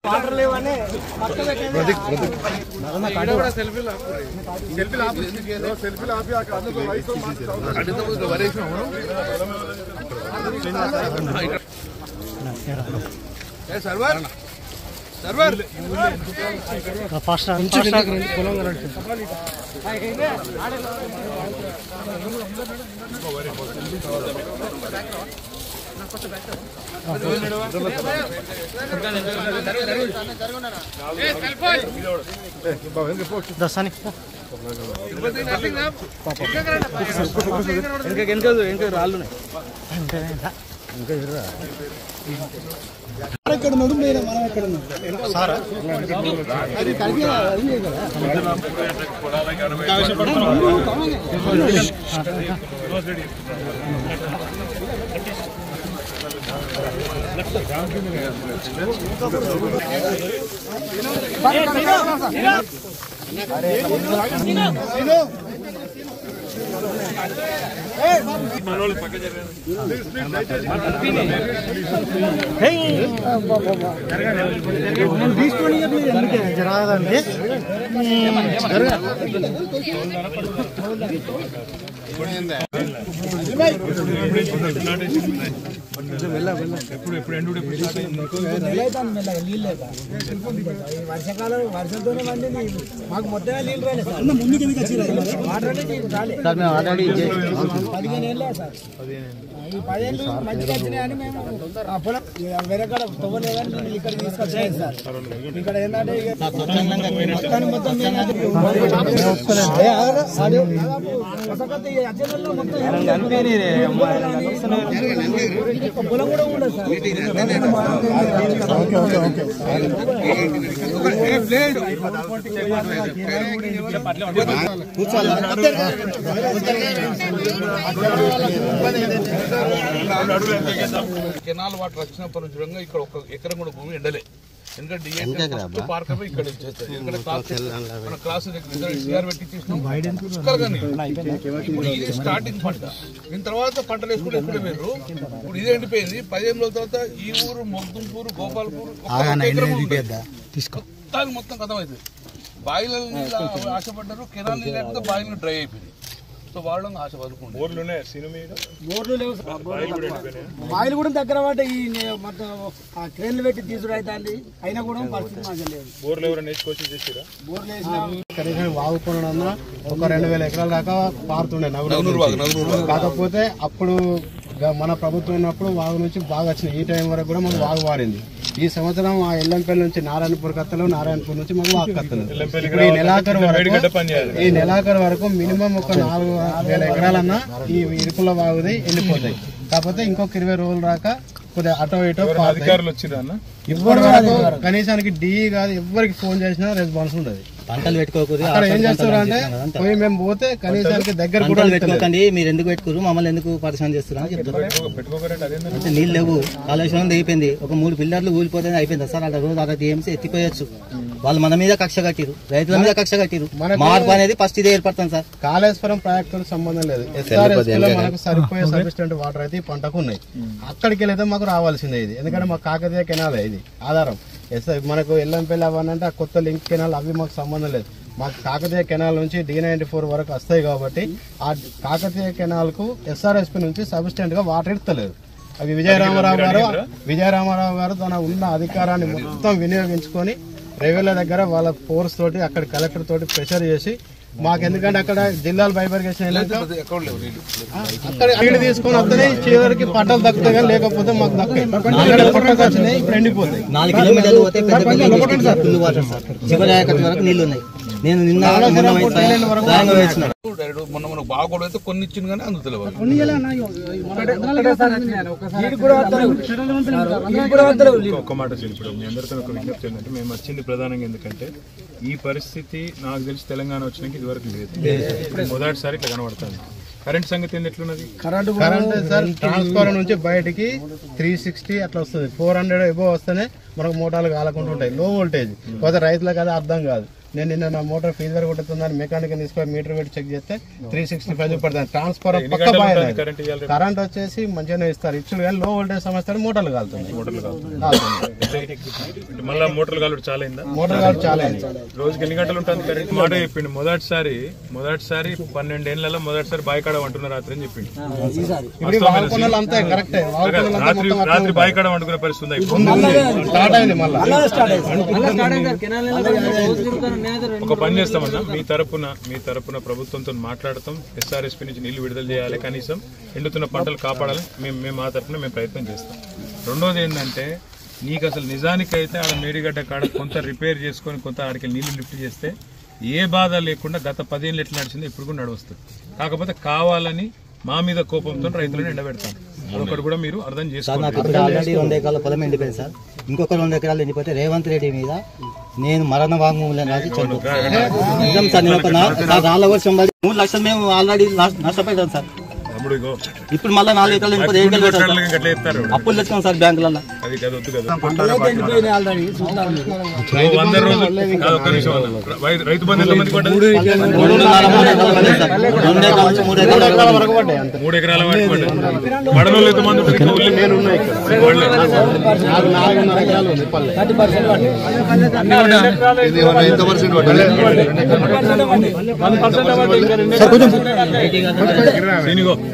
Water లేవనే మొత్తం server fast పొలం ఇంకా రాళ్ళు ఎక్కడ ఉన్నాడు మీరు మనం ఎక్కడ ఉన్నాం సారా అది కలిపి జరగదండి వర్షాకాలం వర్షంతోనే వండి మాకు మొత్తం నీళ్ళు రాలేదు సార్ ముందుకు ఆల్రెడీ 15 ఏళ్ళే సార్ ఈ 10 ఏళ్ళు మంచిగా వచ్చినాయని మేము పొలం వేరే కాడ తవ్వలేదని ఇక్కడ తీసుకొచ్చాయి సార్ ఇక్కడ ఏంటంటే పొలం కూడా ఉండదు సార్ కెనాల్ వాటర్ వచ్చినప్పటి నుంచి ఇక్కడ ఒక ఎకరం కూడా భూమి ఎండలే ఎందుకంటే పార్కమే ఇక్కడ మన క్లాస్ సిఆర్ పెట్టి ఇప్పుడు ఇది స్టార్టింగ్ పంట దీని తర్వాత పంటలు వేసుకుంటే ఎక్కడ వేరు ఇప్పుడు ఇది ఎండిపోయింది 15 రోజుల తర్వాత ఈ ఊరు మొగ్దుంపూరు గోపాల్పూర్ మొత్తం కథం అవుతుంది బాయిల నీళ్ళు ఆశపడ్డారు కెనాల్ నీళ్ళు లేకపోతే బాయిలు డ్రై అయిపోయింది సో వాళ్ళు ఆశ వదులుకుంటారు బాయిలు కూడా దగ్గర పడ్డ ఈ మొత్తం ట్రైన్లు పెట్టి తీసుడు అవుతుంది అయినా కూడా పరిస్థితి మాకు లేదు కనీసం వాగుకున్న ఒక 2000 ఎకరాల దాకా పారుతుండే కాకపోతే అప్పుడు మన ప్రభుత్వం ఉన్నప్పుడు వాగు నుంచి బాగా వచ్చినాయి ఈ టైం వరకు కూడా మాకు వాగు వారింది ఈ సంవత్సరం ఆ ఎల్లంపల్లి నుంచి నారాయణపూర్ కత్తలు నారాయణపూర్ నుంచి మాకు వాగు కత్తలు ఇప్పుడు ఈ నెలాఖరు వరకు మినిమం ఒక 4000 ఎకరాలన్నా ఈ ఇరుకుల వాగుది వెళ్ళిపోతాయి కాకపోతే ఇంకొక 20 రోజులు రాక కొద్దిగా అటో ఇటో అధికారులు వచ్చిందన్న ఇప్పటి వరకు కనీసానికి డి కాదు ఎవరికి ఫోన్ చేసినా రెస్పాన్స్ ఉండదు పంటలు పెట్టుకోకూడదు ఏం చేస్తారు అంటే పోయి మేము పోతే కనీసానికి దగ్గర కూడా పెట్టుకోకండి మీరు ఎందుకు పెట్టుకోరు మమ్మల్ని ఎందుకు పరిశ్రమ చేస్తున్నారు అని చెప్తారు అంటే నీళ్ళు లేవు కాళేశ్వరం అయిపోయింది ఒక 3 పిల్లర్లు ఊలిపోతే అయిపోయింది సార్ అలా రోజు అలా టీఎంసీ ఎత్తిపోయొచ్చు వాళ్ళు మన మీద కక్ష కట్టిరు రైతుల మీద కక్ష కట్టిరు మార్పు అనేది ఫస్ట్ ఇదే ఏర్పడుతుంది సార్ కాళేశ్వరం ప్రాజెక్టు సంబంధం లేదు SRS లో మనకు సరిపోయే సఫిషియెంట్ వాటర్ అయితే ఈ పంటకు ఉన్నాయి అక్కడికి వెళ్తే మాకు రావాల్సిందే ఇది ఎందుకంటే మాకు కాకతీయ కెనాల్ ఇది ఆధారం మనకు ఎల్లంపల్లి అవన్నంటే ఆ కొత్త లింక్ కెనాల్ అవి మాకు సంబంధం లేదు మాకు కాకతీయ కెనాల్ నుంచి D94 వరకు వస్తాయి కాబట్టి ఆ కాకతీయ కెనాల్ కు SRSP నుంచి సఫిషియెంట్ గా వాటర్ ఇస్తలేదు అవి విజయరామారావు గారు తన ఉన్న అధికారాన్ని మొత్తం వినియోగించుకొని రెవెన్యూ దగ్గర వాళ్ళ ఫోర్స్ తోటి అక్కడ కలెక్టర్ తోటి ప్రెషర్ చేసి మాకు ఎందుకంటే అక్కడ జిల్లాలు బైబర్గేషన్ అక్కడ నీళ్లు తీసుకొని వస్తేనే చివరికి పట్టాలు దక్కుతాయి కానీ లేకపోతే మాకు దక్కాయి పట్టకు వచ్చినాయి ఇప్పుడు ఎండిపోతాయి 4 కిలోమీటర్లు పోతే వరకు నీళ్లు ఉన్నాయి నేను నిన్న మొన్న మనకు బాగోడు అయితే కొన్ని ఇచ్చింది కానీ అందుతలేవు ఒక్క మాట ఇప్పుడు మీ అందరితో ఒక విజ్ఞప్తి ఏంటంటే మేము వచ్చింది ప్రధానంగా ఎందుకంటే ఈ పరిస్థితి నాకు తెలిసి తెలంగాణ వచ్చినాక ఇది వరకు లేదు మొదటిసారి ఇట్లా కనబడుతుంది కరెంట్ సంగతి ఏంది ఎట్లున్నది కరెంట్ సార్ ట్రాన్స్ఫార్మర్ నుంచి బయటికి 360 అట్లా వస్తుంది 400 ఎబో వస్తేనే మనకు మోటార్లు కాలకుండా ఉంటాయి లో వోల్టేజ్ పోతే రైతులకు అది అర్థం కాదు నేను నిన్న నా మోటార్ ఫీజర్ కొట్టుతుందని మెకానిక్ తీసుకొని మీటర్ పెట్టి చెక్ చేస్తే 365 చూపడుతుంది. ట్రాన్స్ఫర్ పక్క కరెంట్ వచ్చేసి మంచిగానే ఇస్తారు ఇచ్చుడు, కానీ లో వోల్టేజ్ సమస్య మోటార్లు కాలుతుంది. మళ్ళీ మోటార్లు కాలు చాలా మోటార్ కాలు చాలా రోజుకి ఎన్ని గంటలు ఉంటుంది కరెంట్ మాట చెప్పిండు. మొదటిసారి 12 ఏళ్లలో మొదటిసారి బాయికాడ వంటున్నారు రాత్రి అని చెప్పిండు. రాత్రి బాయికాడ వండుకునే పరిస్థితి స్టార్ట్ అయింది. మళ్ళీ ఒక పని చేస్తామన్నా, మీ తరపున ప్రభుత్వంతో మాట్లాడతాం. ఎస్ఆర్ఎస్పీ నుంచి నీళ్లు విడుదల చేయాలి, కనీసం ఎండుతున్న పంటలు కాపాడాలి. మేము మా తరపున మేము ప్రయత్నం చేస్తాం. రెండోది ఏంటంటే, నీకు అసలు నిజానికైతే ఆడ మేడిగడ్డ కాడ కొంత రిపేర్ చేసుకొని కొంత ఆడికి నీళ్లు లిఫ్ట్ చేస్తే ఏ బాధ లేకుండా గత 10 ఏళ్ళు ఎట్లా నడిచిందో ఇప్పుడు కూడా నడుస్తుంది. కాకపోతే కావాలని మా మీద కోపంతో రైతులను ఎండబెడతాం. అదొకటి కూడా మీరు అర్థం చేసుకోవాలి. ఆల్రెడీ 2 ఎకరాల పొలం ఎండిపోయింది సార్. ఇంకొక 2 ఎకరాలు ఎండిపోతే రేవంత్ రెడ్డి మీద నేను మరణ వాంగ్మూలం రాసి నిజం సార్. నేను రాళ్ళ వర్షం 3 లక్షలు మేము ఆల్రెడీ నష్టపోయాం సార్. ఇప్పుడు మళ్ళీ 4 ఎకరాలు అప్పులు తెచ్చుకోం సార్ బ్యాంకులలో. రైతు బంధు 3 ఎకరాల వరకు పడనోళ్ళు ఎంతమంది?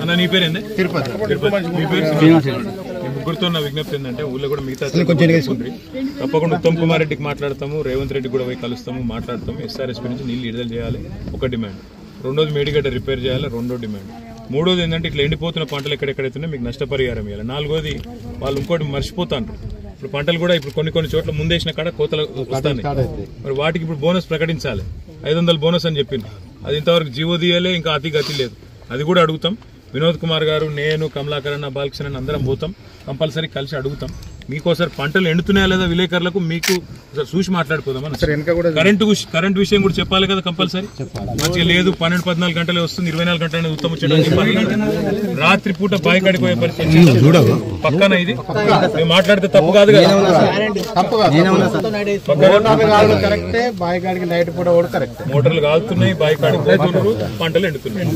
అన్న నీ పేరేంది? తిరుపతి. మీ పేరు? ముగ్గురితో నా విజ్ఞప్తి ఏంటంటే, ఊళ్ళో కూడా మిగతా తప్పకుండా ఉత్తమ్ కుమార్ రెడ్డికి మాట్లాడతాము, రేవంత్ రెడ్డి కూడా పోయి కలుస్తాము, మాట్లాడతాము. ఎస్ఆర్ఎస్పీ నుంచి నీళ్ళు విడుదల చేయాలి, ఒక డిమాండ్. రెండోది మేడిగడ్డ రిపేర్ చేయాలి, రెండో డిమాండ్. మూడోది ఏంటంటే, ఇట్లా ఎండిపోతున్న పంటలు ఎక్కడెక్కడైతున్నాయి మీకు నష్టపరిహారం ఇవ్వాలి. నాలుగోది వాళ్ళు ఇంకోటి మర్చిపోతాంటారు. ఇప్పుడు పంటలు కూడా ఇప్పుడు కొన్ని చోట్ల ముందేసిన కాడ కోతలు వస్తాయి. మరి వాటికి ఇప్పుడు బోనస్ ప్రకటించాలి. 500 బోనస్ అని చెప్పింది. అది ఇంతవరకు జీవో తీయాలే, ఇంకా అతి లేదు. అది కూడా అడుగుతాం. వినోద్ కుమార్ గారు, నేను, కమలాకర్ అన్న, బాలకృష్ణ అందరం పోతాం, కంపల్సరీ కలిసి అడుగుతాం. మీకోసారి పంటలు ఎండుతున్నాయా లేదా విలేకరులకు మీకు చూసి మాట్లాడుకోదాం. కరెంట్ విషయం కూడా చెప్పాలి కదా, కంపల్సరీ. మంచిగా లేదు 12-14 గంటలే వస్తుంది, 24 గంటలు అనేది ఉత్తమ రాత్రి పూట బాయికాడికి పోయే పరిస్థితి పక్కన. ఇది మేము మాట్లాడితే తప్పు కాదు కదా. మోటార్లు కాలుతున్నాయి, బాయికాడికి పోతున్నారు, పంటలు ఎండుతున్నాయి.